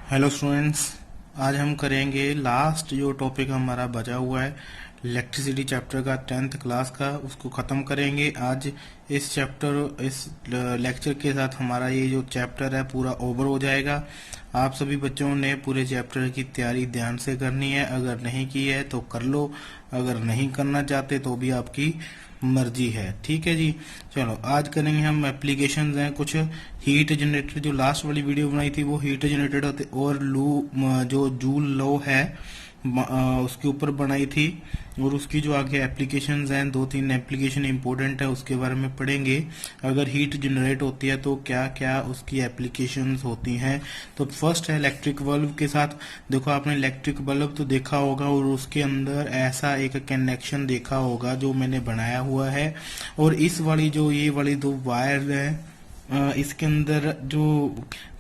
Hello students. आज हम करेंगे लास्ट जो टॉपिक हमारा बचा हुआ है इलेक्ट्रिसिटी चैप्टर का 10th क्लास का, उसको ख़त्म करेंगे आज। इस लेक्चर के साथ हमारा ये जो चैप्टर है पूरा ओवर हो जाएगा। आप सभी बच्चों ने पूरे चैप्टर की तैयारी ध्यान से करनी है। अगर नहीं की है तो कर लो, अगर नहीं करना चाहते तो भी आपकी मर्जी है। ठीक है जी। चलो आज करेंगे हम एप्लीकेशंस हैं कुछ। हीट जनरेटर, जो लास्ट वाली वीडियो बनाई थी वो हीट जनरेटेड होते और जो जूल लो है उसके ऊपर बनाई थी। और उसकी जो आगे एप्लीकेशंस हैं, 2-3 एप्लीकेशन इंपॉर्टेंट है, उसके बारे में पढ़ेंगे। अगर हीट जनरेट होती है तो क्या क्या उसकी एप्लीकेशंस होती हैं। तो फर्स्ट है इलेक्ट्रिक बल्ब के साथ। देखो आपने इलेक्ट्रिक बल्ब तो देखा होगा और उसके अंदर ऐसा एक कनेक्शन देखा होगा जो मैंने बनाया हुआ है। और इस वाली जो ये वाली दो वायर है, इसके अंदर जो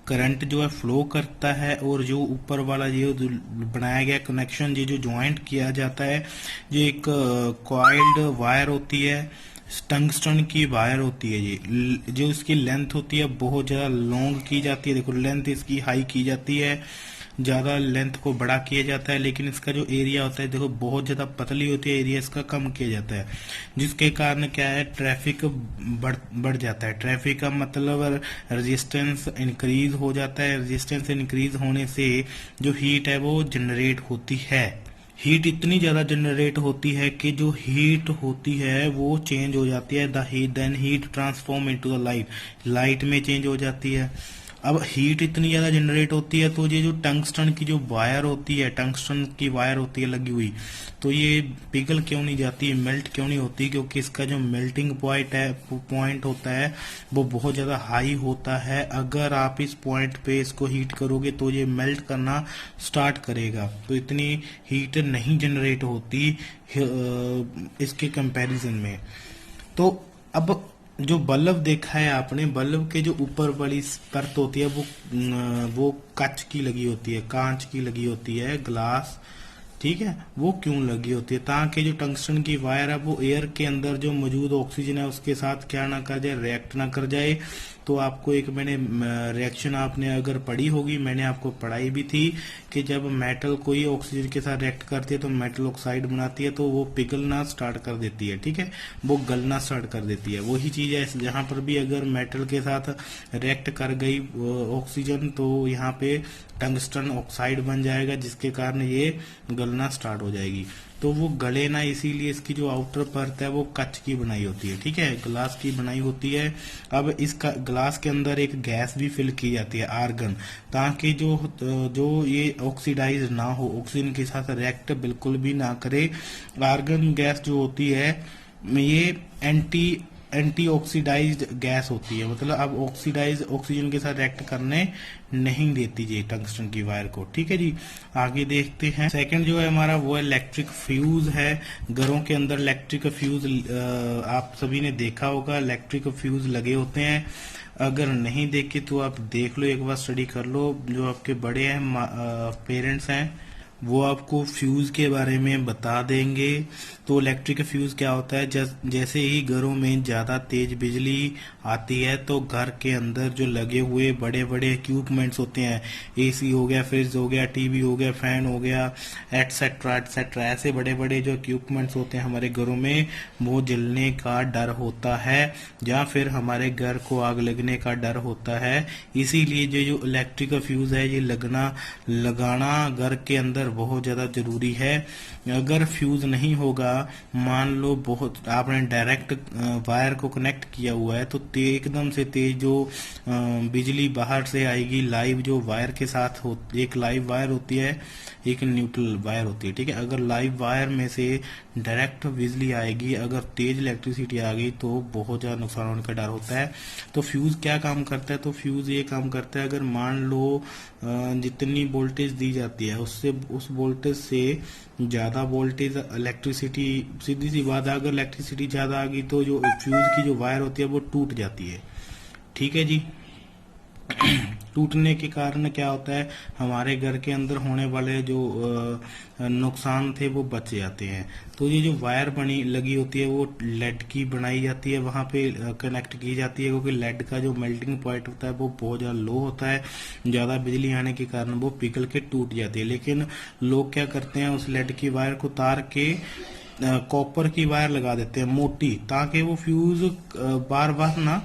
करंट जो है फ्लो करता है, और जो ऊपर वाला ये जो बनाया गया कनेक्शन, ये जो ज्वाइंट किया जाता है, ये एक कॉइल्ड वायर होती है, टंगस्टन की वायर होती है। ये जो इसकी लेंथ होती है बहुत ज़्यादा लॉन्ग की जाती है। देखो लेंथ इसकी हाई की जाती है, ज़्यादा लेंथ को बड़ा किया जाता है, लेकिन इसका जो एरिया होता है देखो बहुत ज़्यादा पतली होती है, एरिया इसका कम किया जाता है, जिसके कारण क्या है ट्रैफिक बढ़ जाता है। ट्रैफिक का मतलब रेजिस्टेंस इंक्रीज हो जाता है। रेजिस्टेंस इंक्रीज होने से जो हीट है वो जनरेट होती है। हीट इतनी ज़्यादा जनरेट होती है कि जो हीट होती है वो चेंज हो जाती है। Then heat transform into the light, light में चेंज हो जाती है। अब हीट इतनी ज़्यादा जनरेट होती है तो ये जो टंगस्टन की जो वायर होती है, टंगस्टन की वायर होती है लगी हुई, तो ये पिघल क्यों नहीं जाती, मेल्ट क्यों नहीं होती? क्योंकि इसका जो मेल्टिंग पॉइंट होता है वो बहुत ज़्यादा हाई होता है। अगर आप इस पॉइंट पे इसको हीट करोगे तो ये मेल्ट करना स्टार्ट करेगा। तो इतनी हीट नहीं जनरेट होती इसके कंपैरिजन में। तो अब जो बल्ब देखा है आपने, बल्ब के जो ऊपर वाली परत होती है वो कांच की लगी होती है, कांच की लगी होती है, ग्लास। ठीक है, वो क्यों लगी होती है? ताकि जो टंगस्टन की वायर है वो एयर के अंदर जो मौजूद ऑक्सीजन है उसके साथ क्या ना कर जाए, रिएक्ट ना कर जाए। तो आपको एक मैंने रिएक्शन आपने अगर पढ़ी होगी, मैंने आपको पढ़ाई भी थी कि जब मेटल कोई ऑक्सीजन के साथ रिएक्ट करती है तो मेटल ऑक्साइड बनाती है, तो वो पिघलना स्टार्ट कर देती है। ठीक है, वो गलना स्टार्ट कर देती है। वही चीज है जहाँ पर भी अगर मेटल के साथ रिएक्ट कर गई ऑक्सीजन, तो यहाँ पे टंगस्टन ऑक्साइड बन जाएगा, जिसके कारण ये गलना स्टार्ट हो जाएगी। तो वो गले ना, इसीलिए इसकी जो आउटर परत है वो कांच की बनाई होती है। ठीक है, ग्लास की बनाई होती है। अब इस ग्लास के अंदर एक गैस भी फिल की जाती है, आर्गन, ताकि जो ये ऑक्सीडाइज ना हो, ऑक्सीजन के साथ रिएक्ट बिल्कुल भी ना करे। आर्गन गैस जो होती है ये एंटी ऑक्सीडाइज्ड गैस होती है, मतलब अब ऑक्सीडाइज ऑक्सीजन के साथ रिएक्ट करने नहीं देती जी टंगस्टन की वायर को। ठीक है जी, आगे देखते हैं। सेकंड जो है हमारा वो इलेक्ट्रिक फ्यूज है। घरों के अंदर इलेक्ट्रिक फ्यूज आप सभी ने देखा होगा, इलेक्ट्रिक फ्यूज लगे होते हैं। अगर नहीं देखे तो आप देख लो, एक बार स्टडी कर लो। जो आपके बड़े हैं पेरेंट्स हैं वो आपको फ्यूज के बारे में बता देंगे। तो इलेक्ट्रिक फ्यूज क्या होता है, जैसे ही घरों में ज्यादा तेज बिजली आती है तो घर के अंदर जो लगे हुए बड़े बड़े इक्विपमेंट्स होते हैं, एसी हो गया, फ्रिज हो गया, टीवी हो गया, फैन हो गया, एटसेट्रा एटसेट्रा, ऐसे बड़े बड़े जो इक्विपमेंट्स होते हैं हमारे घरों में, वो जलने का डर होता है, या फिर हमारे घर को आग लगने का डर होता है। इसीलिए जो इलेक्ट्रिक फ्यूज है ये लगाना घर के अंदर बहुत ज्यादा जरूरी है। अगर फ्यूज नहीं होगा, मान लो बहुत आपने डायरेक्ट वायर को कनेक्ट किया हुआ है, तो एकदम से तेज जो बिजली बाहर से आएगी, लाइव जो वायर के साथ एक लाइव वायर होती है, एक न्यूट्रल वायर होती है। ठीक है, अगर लाइव वायर में से डायरेक्ट बिजली आएगी, अगर तेज इलेक्ट्रिसिटी आ गई तो बहुत ज्यादा नुकसान होने का डर होता है। तो फ्यूज क्या काम करता है? तो फ्यूज ये काम करता है, अगर मान लो जितनी वोल्टेज दी जाती है उससे उस वोल्टेज से ज्यादा वोल्टेज इलेक्ट्रिसिटी, सीधी सी बात है, अगर इलेक्ट्रिसिटी ज्यादा आ गई तो जो फ्यूज की जो वायर होती है वो टूट जाती है। ठीक है जी। टूटने के कारण क्या होता है, हमारे घर के अंदर होने वाले जो नुकसान थे वो बच जाते हैं। तो ये जो वायर बनी लगी होती है वो लेड की बनाई जाती है, वहां पे कनेक्ट की जाती है, क्योंकि लेड का जो मेल्टिंग पॉइंट होता है वो बहुत ज़्यादा लो होता है। ज़्यादा बिजली आने के कारण वो पिघल के टूट जाती है। लेकिन लोग क्या करते हैं, उस लेड की वायर को तार के कॉपर की वायर लगा देते हैं मोटी, ताकि वो फ्यूज बार बार ना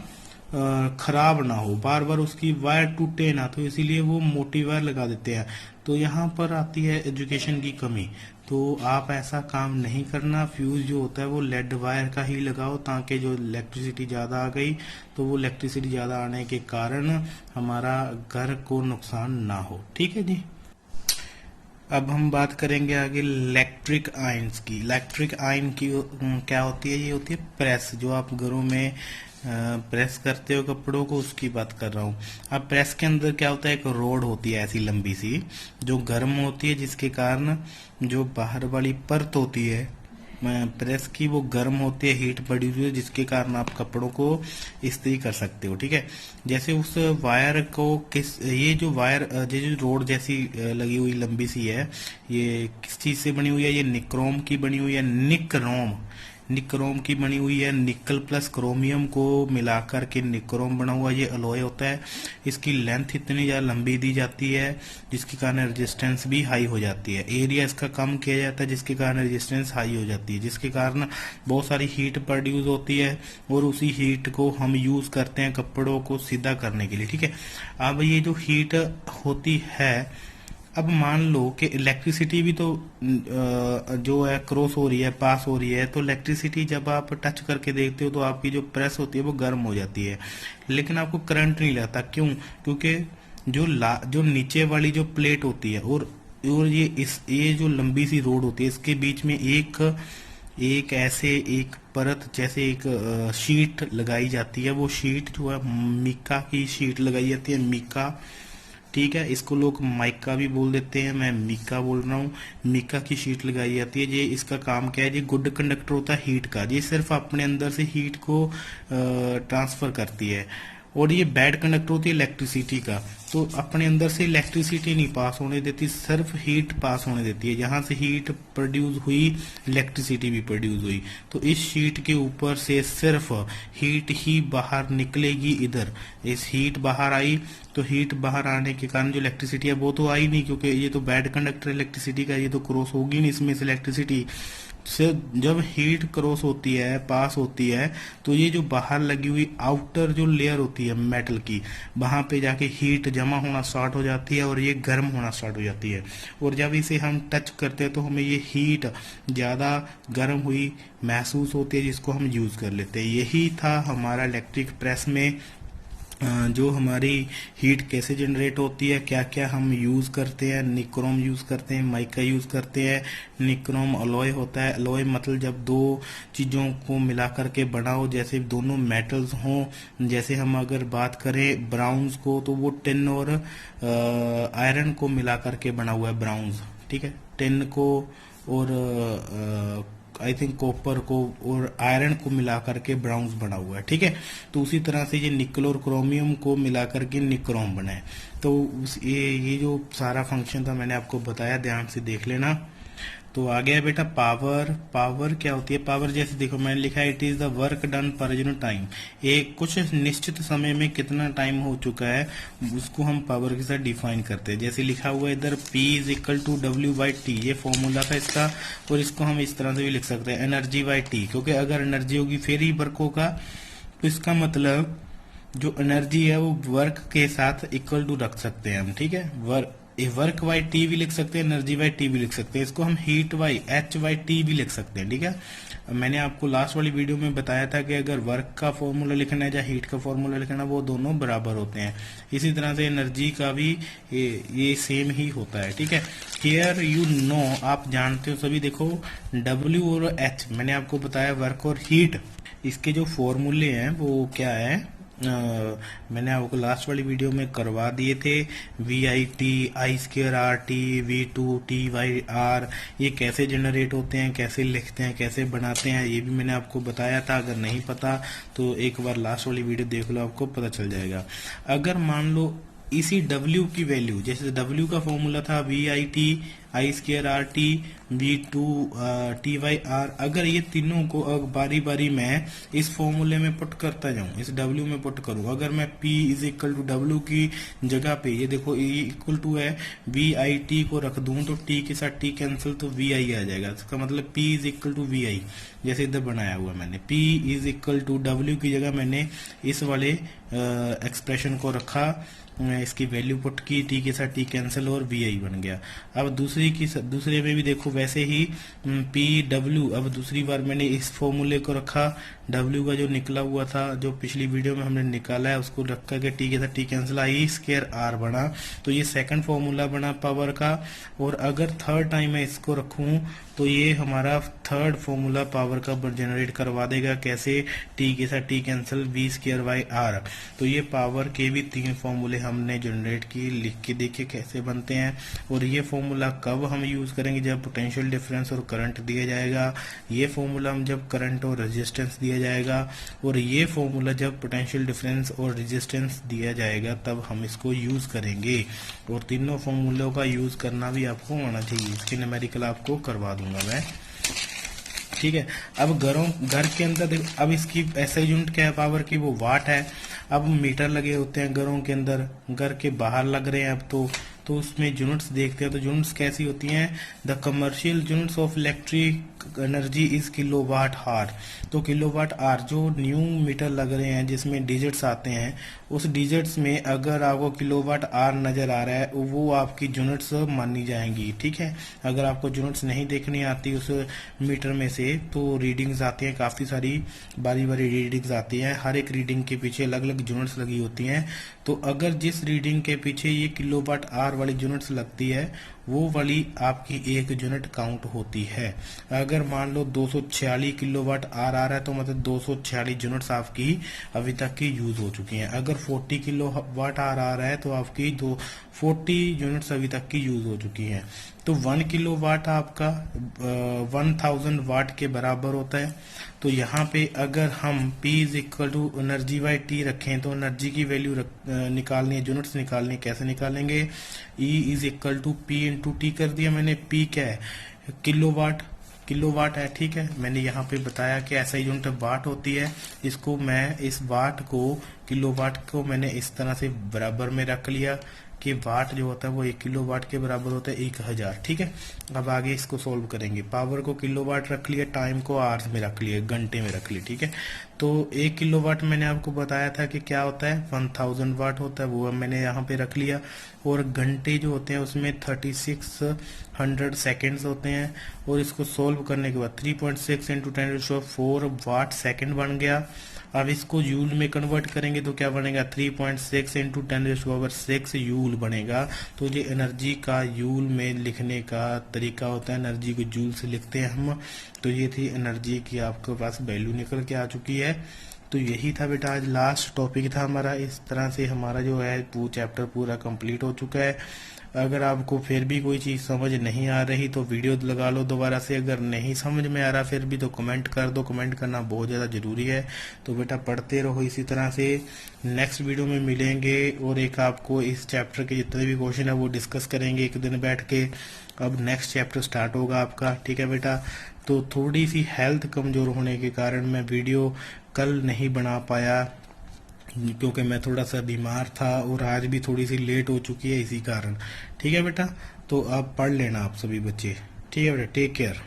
खराब ना हो, बार बार उसकी वायर टूटे ना, तो इसीलिए वो मोटी वायर लगा देते हैं। तो यहाँ पर आती है एजुकेशन की कमी। तो आप ऐसा काम नहीं करना, फ्यूज जो होता है वो लेड वायर का ही लगाओ, ताकि जो इलेक्ट्रिसिटी ज़्यादा आ गई तो वो इलेक्ट्रिसिटी ज़्यादा आने के कारण हमारा घर को नुकसान ना हो। ठीक है जी। अब हम बात करेंगे आगे इलेक्ट्रिक आयंस की। इलेक्ट्रिक आयन की क्या होती है, ये होती है प्रेस, जो आप घरों में प्रेस करते हो कपड़ों को, उसकी बात कर रहा हूँ। अब प्रेस के अंदर क्या होता है, एक रोड होती है ऐसी लंबी सी जो गर्म होती है, जिसके कारण जो बाहर वाली परत होती है प्रेस की वो गर्म होती है, हीट बढ़ी हुई है, जिसके कारण आप कपड़ों को इस्त्री कर सकते हो। ठीक है। जैसे उस वायर को ये जो वायर ये जो रोड जैसी लगी हुई लंबी सी है, ये किस चीज से बनी हुई है, ये निक्रोम की बनी हुई है। निक्रोम की बनी हुई है। निकल प्लस क्रोमियम को मिलाकर के निक्रोम बना हुआ ये अलॉय होता है। इसकी लेंथ इतनी ज्यादा लंबी दी जाती है जिसके कारण रेजिस्टेंस भी हाई हो जाती है। एरिया इसका कम किया जाता है जिसके कारण रेजिस्टेंस हाई हो जाती है, जिसके कारण बहुत सारी हीट प्रोड्यूस होती है और उसी हीट को हम यूज करते हैं कपड़ों को सीधा करने के लिए। ठीक है। अब ये जो हीट होती है, अब मान लो कि इलेक्ट्रिसिटी भी तो जो है क्रॉस हो रही है, पास हो रही है, तो इलेक्ट्रिसिटी जब आप टच करके देखते हो तो आपकी जो प्रेस होती है वो गर्म हो जाती है, लेकिन आपको करंट नहीं लगता। क्यों? क्योंकि जो नीचे वाली जो प्लेट होती है और ये जो लंबी सी रोड होती है, इसके बीच में एक ऐसे एक परत जैसे एक शीट लगाई जाती है। वो शीट जो है मिका की शीट लगाई जाती है, मिका। ठीक है। इसको लोग माइका भी बोल देते हैं, मैं मिका बोल रहा हूँ। मिका की शीट लगाई जाती है। ये इसका काम क्या है, ये गुड कंडक्टर होता है हीट का। ये सिर्फ अपने अंदर से हीट को ट्रांसफर करती है। और ये बैड कंडक्टर होती है इलेक्ट्रिसिटी का, तो अपने अंदर से इलेक्ट्रिसिटी नहीं पास होने देती, सिर्फ हीट पास होने देती है। जहां से हीट प्रोड्यूस हुई, इलेक्ट्रिसिटी भी प्रोड्यूस हुई। तो इस शीट के ऊपर से सिर्फ हीट ही बाहर निकलेगी। इधर इस हीट बाहर आई, तो हीट बाहर आने के कारण जो इलेक्ट्रिसिटी है वो तो आई नहीं, क्योंकि ये तो बैड कंडक्टर इलेक्ट्रिसिटी का, ये तो क्रॉस होगी नहीं इसमें से इलेक्ट्रिसिटी से। जब हीट क्रॉस होती है, पास होती है, तो ये जो बाहर लगी हुई आउटर जो लेयर होती है मेटल की, वहां पे जाके हीट जमा होना स्टार्ट हो जाती है और ये गर्म होना स्टार्ट हो जाती है। और जब इसे हम टच करते हैं तो हमें ये हीट ज्यादा गर्म हुई महसूस होती है, जिसको हम यूज कर लेते हैं। यही था हमारा इलेक्ट्रिक प्रेस में जो हमारी हीट कैसे जनरेट होती है, क्या क्या हम यूज करते हैं। निक्रोम यूज करते हैं, माइका यूज करते हैं। निक्रोम अलॉय होता है। अलॉय मतलब जब दो चीजों को मिला करके बनाओ, जैसे दोनों मेटल्स हों। जैसे हम अगर बात करें ब्राउन्स को, तो वो टिन और आयरन को मिला करके बना हुआ है ब्राउन्स। ठीक है। टिन को और आई थिंक कॉपर को और आयरन को मिलाकर के ब्राउन्स बना हुआ है। ठीक है। तो उसी तरह से ये निकल और क्रोमियम को मिलाकर के निक्रोम बना है। तो ये जो सारा फंक्शन था मैंने आपको बताया, ध्यान से देख लेना। तो आ गया बेटा पावर। पावर क्या होती है? पावर जैसे देखो मैंने लिखा है, it is the work done per unit time. एक कुछ निश्चित समय में कितना टाइम हो चुका है उसको हम पावर के साथ डिफाइन करते हैं। जैसे लिखा हुआ है इधर P is equal to W/T, ये फॉर्मूला था इसका। और इसको हम इस तरह से भी लिख सकते हैं, एनर्जी/T, क्योंकि अगर एनर्जी होगी फिर ही वर्क होगा। तो इसका मतलब जो एनर्जी है वो वर्क के साथ इक्वल टू रख सकते हैं हम। ठीक है। वर्क बाई टी भी लिख सकते हैं, एनर्जी बाई टी भी लिख सकते हैं। इसको हम हीट बाई H/T भी लिख सकते हैं। ठीक है। मैंने आपको लास्ट वाली वीडियो में बताया था कि अगर वर्क का फॉर्मूला लिखना है या हीट का फॉर्मूला लिखना, वो दोनों बराबर होते हैं। इसी तरह से एनर्जी का भी ये सेम ही होता है। ठीक है। हियर यू नो, आप जानते हो सभी। देखो W और H मैंने आपको बताया, वर्क और हीट, इसके जो फॉर्मूले हैं वो क्या है, मैंने आपको लास्ट वाली वीडियो में करवा दिए थे। VIT, I2RT, V2TYR ये कैसे जनरेट होते हैं, कैसे लिखते हैं, कैसे बनाते हैं, ये भी मैंने आपको बताया था। अगर नहीं पता तो एक बार लास्ट वाली वीडियो देख लो, आपको पता चल जाएगा। अगर मान लो इसी W की वैल्यू, जैसे W का फॉर्मूला था VIT, I2RT, V2TYR, अगर ये तीनों को बारी बारी मैं इस फॉर्मूले में पुट करता जाऊं, इस W में पुट करूं, अगर मैं P is equal to W की जगह पे, ये देखो E इक्वल टू है VIT को रख दूं तो T के साथ T कैंसिल तो VI आ जाएगा। इसका मतलब P is equal to VI, जैसे इधर बनाया हुआ मैंने, P is equal to W की जगह मैंने इस वाले एक्सप्रेशन को रखा, इसकी वैल्यू पुट की, टी के साथ टी कैंसिल और VI बन गया। अब दूसरे में भी देखो वैसे ही PW, अब दूसरी बार मैंने इस फॉर्मूले को रखा, W का जो निकला हुआ था, जो पिछली वीडियो में हमने निकाला है, उसको रख करके टी के साथ टी कैंसिल, I2R बना, तो ये सेकंड फॉर्मूला बना पावर का। और अगर थर्ड टाइम मैं इसको रखूं तो ये हमारा थर्ड फॉर्मूला पावर का जनरेट करवा देगा। कैसे? टी के साथ टी कैंसिल, V2/R। तो ये पावर के भी 3 फॉर्मूले हमने जनरेट किए, लिख के देखे कैसे बनते हैं। और ये फॉर्मूला कब हम यूज करेंगे? जब पोटेंशियल डिफरेंस और करंट दिया जाएगा। ये फॉर्मूला हम जब करंट और रेजिस्टेंस दिया जाएगा, और ये फॉर्मूला जब पोटेंशियल डिफरेंस और रेजिस्टेंस दिया जाएगा तब हम इसको यूज करेंगे। और तीनों फॉर्मूलों का यूज करना भी आपको आना चाहिए। इसकी न्यूमेरिकल आपको करवा दूंगा मैं, ठीक है। अब घर के अंदर अब इसकी ऐसा यूनिट क्या है पावर की? वो वाट है। अब मीटर लगे होते हैं घरों के अंदर, घर के बाहर लग रहे हैं अब तो उसमें यूनिट्स देखते हैं। तो यूनिट्स कैसी होती हैं? The commercial units of electric energy is kilowatt hour. तो किलोवाट आवर जो न्यू मीटर लग रहे हैं जिसमें डिजिट्स आते हैं, उस डिजिट्स में अगर आपको किलोवाट आवर नजर आ रहा है वो आपकी यूनिट्स मानी जाएंगी, ठीक है। अगर आपको यूनिट्स नहीं देखनी आती उस मीटर में से तो रीडिंग्स आती हैं, काफी सारी बारी बारी रीडिंग्स आती हैं, हर एक रीडिंग के पीछे अलग अलग यूनिट्स लगी होती हैं। तो अगर जिस रीडिंग के पीछे ये किलोवाट आवर वाली यूनिट्स लगती है वो वाली आपकी एक यूनिट काउंट होती है। अगर मान लो 246 किलोवाट आवर आ रहा है तो मतलब 246 यूनिट्स आपकी अभी तक की यूज हो चुकी हैं। अगर 40 किलोवाट आवर आ रहा है तो आपकी 40 यूनिट्स अभी तक की यूज हो चुकी हैं। तो 1 किलोवाट आपका 1000 वाट के बराबर होता है। तो यहाँ पे अगर हम P is equal to energy by T रखें तो एनर्जी की वैल्यू निकालनी है, यूनिट्स निकालनी है। कैसे निकालेंगे? E is equal to P into T कर दिया मैंने। P क्या है? किलोवाट है, ठीक है। मैंने यहाँ पे बताया कि ऐसा यूनिट वाट होती है। इसको मैं इस वाट को, किलोवाट को मैंने इस तरह से बराबर में रख लिया कि वाट जो होता है वो 1 किलोवाट के बराबर होता है 1000, ठीक है। अब आगे इसको सोल्व करेंगे। पावर को किलोवाट रख लिया, टाइम को आवर्स में रख लिया, घंटे में रख लिया, ठीक है। तो 1 किलोवाट मैंने आपको बताया था कि क्या होता है, 1000 वाट होता है, वो मैंने यहाँ पे रख लिया। और घंटे जो होते हैं उसमें 3600 सेकेंड्स होते हैं। और इसको सोल्व करने के बाद 3.6 इंटू 10⁴ वाट सेकेंड बन गया। अब इसको यूल में कन्वर्ट करेंगे तो क्या बनेगा? 3.6 इंटू 10⁶ यूल बनेगा। तो ये एनर्जी का यूल में लिखने का तरीका होता है, एनर्जी को जूल से लिखते हैं हम। तो ये थी एनर्जी की आपके पास वैल्यू निकल के आ चुकी है। तो यही था बेटा आज लास्ट टॉपिक था हमारा। इस तरह से हमारा जो है वो चैप्टर पूरा कंप्लीट हो चुका है। अगर आपको फिर भी कोई चीज समझ नहीं आ रही तो वीडियो लगा लो दोबारा से। अगर नहीं समझ में आ रहा फिर भी तो कमेंट कर दो, कमेंट करना बहुत ज्यादा जरूरी है। तो बेटा पढ़ते रहो इसी तरह से। नेक्स्ट वीडियो में मिलेंगे और एक आपको इस चैप्टर के जितने भी क्वेश्चन है वो डिस्कस करेंगे एक दिन बैठ के। अब नेक्स्ट चैप्टर स्टार्ट होगा आपका, ठीक है बेटा। तो थोड़ी सी हेल्थ कमजोर होने के कारण मैं वीडियो कल नहीं बना पाया क्योंकि मैं थोड़ा सा बीमार था और आज भी थोड़ी सी लेट हो चुकी है इसी कारण, ठीक है बेटा। तो आप पढ़ लेना आप सभी बच्चे, ठीक है बेटा। Take care.